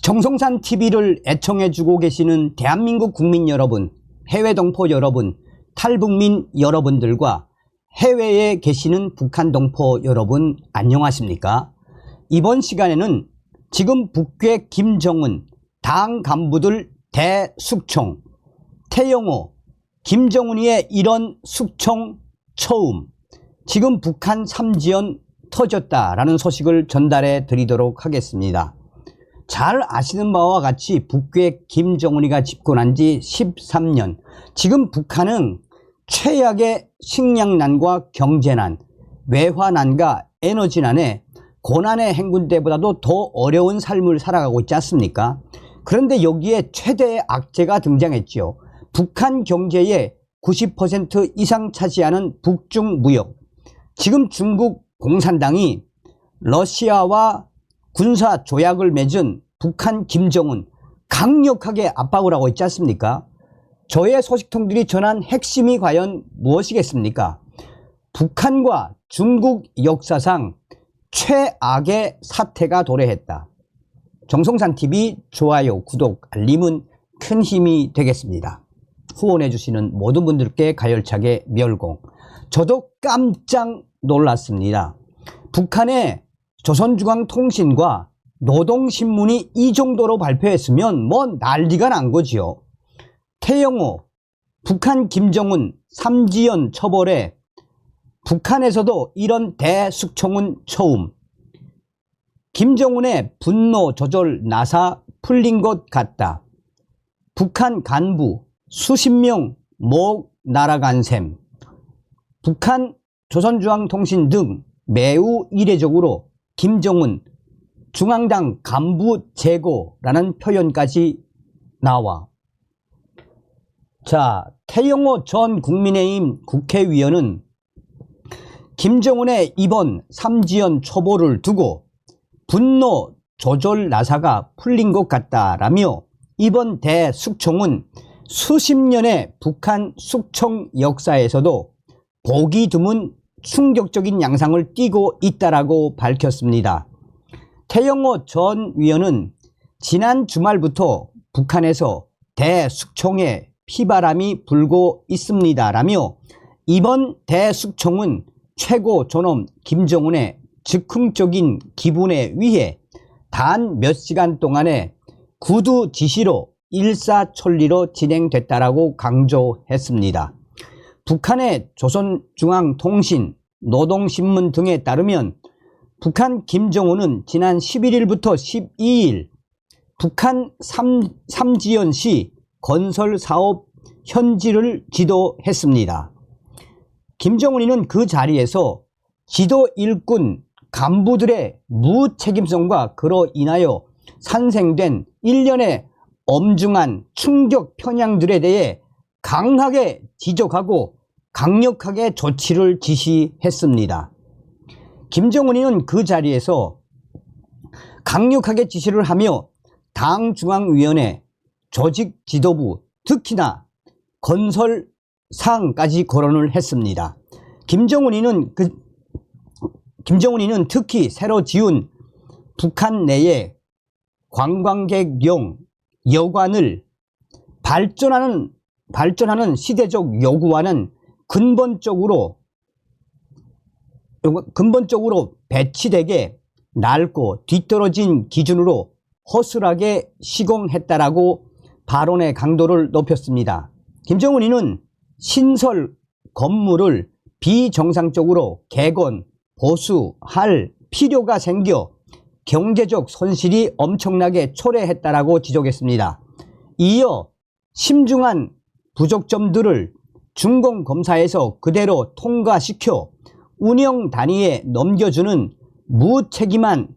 정성산 TV를 애청해주고 계시는 대한민국 국민 여러분, 해외 동포 여러분, 탈북민 여러분들과 해외에 계시는 북한 동포 여러분 안녕하십니까? 이번 시간에는 지금 북괴 김정은 당 간부들 대숙청, 태영호, 김정은이의 이런 숙청 처음, 지금 북한 삼지연 터졌다라는 소식을 전달해 드리도록 하겠습니다. 잘 아시는 바와 같이 북괴 김정은이가 집권한 지 13년, 지금 북한은 최악의 식량난과 경제난, 외화난과 에너지난에 고난의 행군 때보다도 더 어려운 삶을 살아가고 있지 않습니까? 그런데 여기에 최대의 악재가 등장했지요. 북한 경제의 90% 이상 차지하는 북중 무역. 지금 중국 공산당이 러시아와 군사 조약을 맺은 북한 김정은 강력하게 압박을 하고 있지 않습니까? 저의 소식통들이 전한 핵심이 과연 무엇이겠습니까? 북한과 중국 역사상 최악의 사태가 도래했다. 정성산TV 좋아요, 구독, 알림은 큰 힘이 되겠습니다. 후원해 주시는 모든 분들께 가열차게 멸공. 저도 깜짝 놀랐습니다. 북한의 조선중앙통신과 노동신문이 이 정도로 발표했으면 뭐 난리가 난 거지요. 태영호, 북한 김정은 삼지연 처벌에 북한에서도 이런 대숙청은 처음. 김정은의 분노 조절 나사 풀린 것 같다. 북한 간부 수십 명 목 날아간 셈. 북한 조선중앙통신 등 매우 이례적으로 김정은 중앙당 간부 제거라는 표현까지 나와. 자, 태영호 전 국민의힘 국회의원은 김정은의 이번 삼지연 초보를 두고 분노 조절 나사가 풀린 것 같다라며 이번 대숙청은 수십 년의 북한 숙청 역사에서도 보기 드문 충격적인 양상을 띠고 있다라고 밝혔습니다. 태영호 전 위원은 지난 주말부터 북한에서 대숙청에 피바람이 불고 있습니다라며 이번 대숙청은 최고 존엄 김정은의 즉흥적인 기분에 의해 단 몇 시간 동안에 구두 지시로 일사천리로 진행됐다라고 강조했습니다. 북한의 조선중앙통신, 노동신문 등에 따르면 북한 김정은은 지난 11일부터 12일 북한 삼지연시 건설사업 현지를 지도했습니다. 김정은이는 그 자리에서 지도 일꾼 간부들의 무책임성과 그로 인하여 산생된 일련의 엄중한 충격 편향들에 대해 강하게 지적하고 강력하게 조치를 지시했습니다. 김정은이는 그 자리에서 강력하게 지시를 하며 당중앙위원회, 조직지도부, 특히나 건설상까지 거론을 했습니다. 김정은이는 특히 새로 지은 북한 내에 관광객용 여관을 발전하는 시대적 요구와는 근본적으로 배치되게 낡고 뒤떨어진 기준으로 허술하게 시공했다라고 발언의 강도를 높였습니다. 김정은이는 신설 건물을 비정상적으로 개건, 보수할 필요가 생겨 경제적 손실이 엄청나게 초래했다라고 지적했습니다. 이어 심중한 부족점들을 준공검사에서 그대로 통과시켜 운영 단위에 넘겨주는 무책임한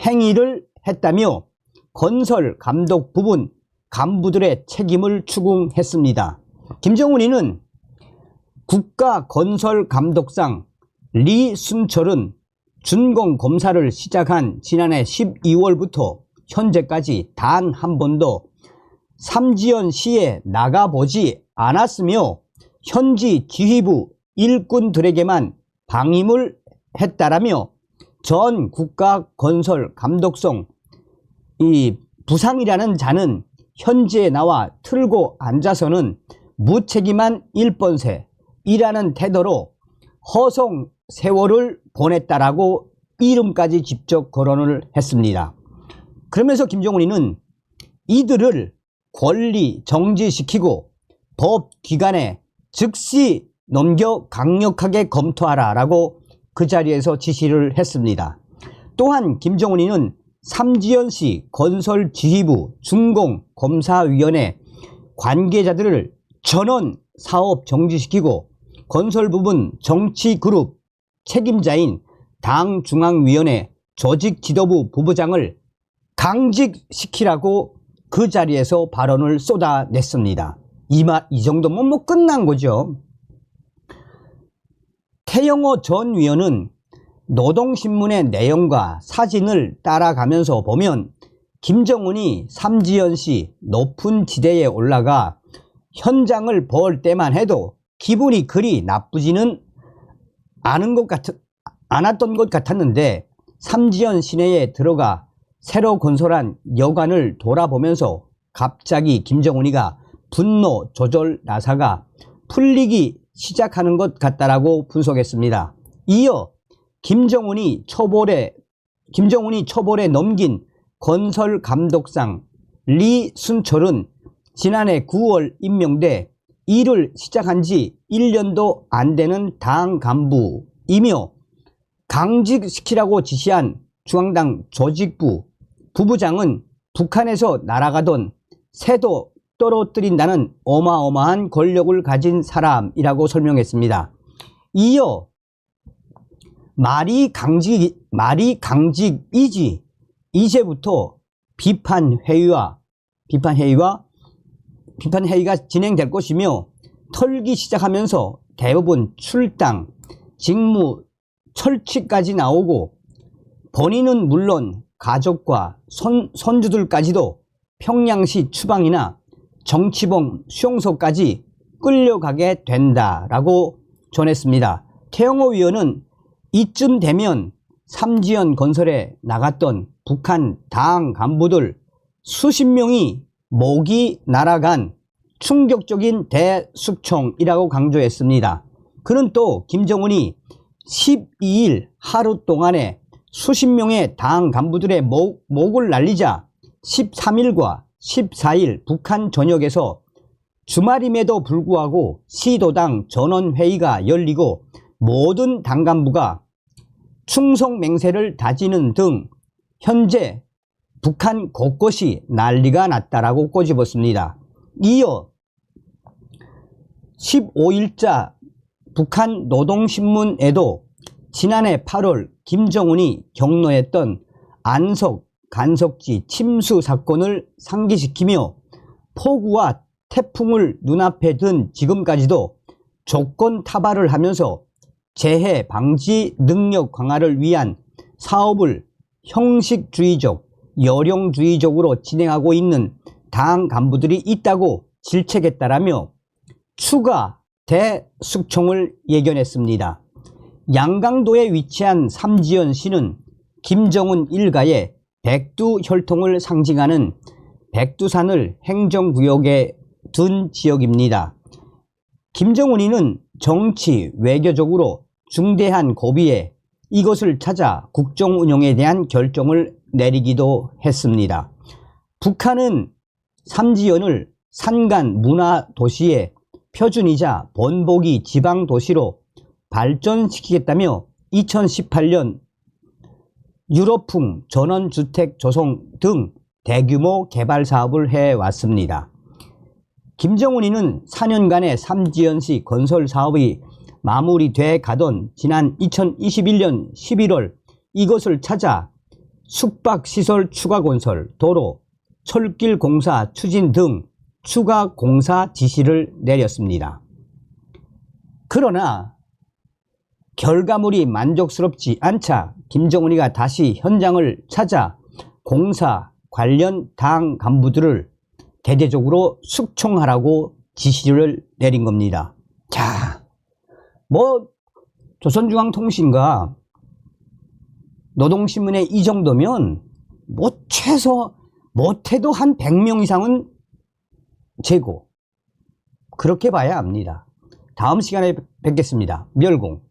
행위를 했다며 건설 감독 부분 간부들의 책임을 추궁했습니다. 김정은이는 국가건설감독상 리순철은 준공검사를 시작한 지난해 12월부터 현재까지 단 한 번도 삼지연시에 나가보지 않았으며 현지 지휘부 일꾼들에게만 방임을 했다라며 전 국가건설감독성 부상이라는 자는 현지에 나와 틀고 앉아서는 무책임한 일본새이라는 태도로 허송 세월을 보냈다라고 이름까지 직접 거론을 했습니다. 그러면서 김정은이는 이들을 권리 정지시키고 법기관에 즉시 넘겨 강력하게 검토하라 라고 그 자리에서 지시를 했습니다. 또한 김정은이는 삼지연시 건설지휘부 준공검사위원회 관계자들을 전원 사업 정지시키고 건설부문 정치그룹 책임자인 당중앙위원회 조직지도부 부부장을 강직시키라고 그 자리에서 발언을 쏟아냈습니다. 이 정도면 뭐 끝난 거죠. 태영호 전 위원은 노동신문의 내용과 사진을 따라가면서 보면 김정은이 삼지연시 높은 지대에 올라가 현장을 볼 때만 해도 기분이 그리 나쁘지는 않았던 것 같았는데 삼지연 시내에 들어가 새로 건설한 여관을 돌아보면서 갑자기 김정은이가 분노 조절 나사가 풀리기 시작하는 것 같다라고 분석했습니다. 이어 김정은이 초벌에 넘긴 건설감독상 리순철은 지난해 9월 임명돼 일을 시작한 지 1년도 안 되는 당 간부이며 강직시키라고 지시한 중앙당 조직부 부부장은 북한에서 날아가던 새도 떨어뜨린다는 어마어마한 권력을 가진 사람이라고 설명했습니다. 이어 말이 강직이지 이제부터 비판회의가 진행될 것이며 털기 시작하면서 대부분 출당, 직무 철치까지 나오고 본인은 물론 가족과 손주들까지도 평양시 추방이나 정치범 수용소까지 끌려가게 된다라고 전했습니다. 태영호 위원은 이쯤 되면 삼지연 건설에 나갔던 북한 당 간부들 수십 명이 목이 날아간 충격적인 대숙청이라고 강조했습니다. 그는 또 김정은이 12일 하루 동안에 수십 명의 당 간부들의 목을 날리자 13일과 14일 북한 전역에서 주말임에도 불구하고 시도당 전원회의가 열리고 모든 당 간부가 충성 맹세를 다지는 등 현재 북한 곳곳이 난리가 났다라고 꼬집었습니다. 이어 15일자 북한 노동신문에도 지난해 8월 김정은이 경로했던 안석 간석지 침수 사건을 상기시키며 폭우와 태풍을 눈앞에 둔 지금까지도 조건 타발을 하면서 재해 방지 능력 강화를 위한 사업을 형식주의적, 열용주의적으로 진행하고 있는 당 간부들이 있다고 질책했다라며 추가 대숙청을 예견했습니다. 양강도에 위치한 삼지연시는 김정은 일가의 백두혈통을 상징하는 백두산을 행정구역에 둔 지역입니다. 김정은이는 정치, 외교적으로 중대한 고비에 이것을 찾아 국정운영에 대한 결정을 내리기도 했습니다. 북한은 삼지연을 산간 문화도시의 표준이자 본보기 지방도시로 발전시키겠다며 2018년 유럽풍 전원주택 조성 등 대규모 개발 사업을 해왔습니다. 김정은이는 4년간의 삼지연시 건설 사업이 마무리돼 가던 지난 2021년 11월 이것을 찾아 숙박시설 추가 건설, 도로, 철길 공사 추진 등 추가 공사 지시를 내렸습니다. 그러나 결과물이 만족스럽지 않자 김정은이가 다시 현장을 찾아 공사 관련 당 간부들을 대대적으로 숙청하라고 지시를 내린 겁니다. 자, 조선중앙통신과 노동신문의 이 정도면 최소 못해도 한 100명 이상은 재고. 그렇게 봐야 합니다. 다음 시간에 뵙겠습니다. 멸공.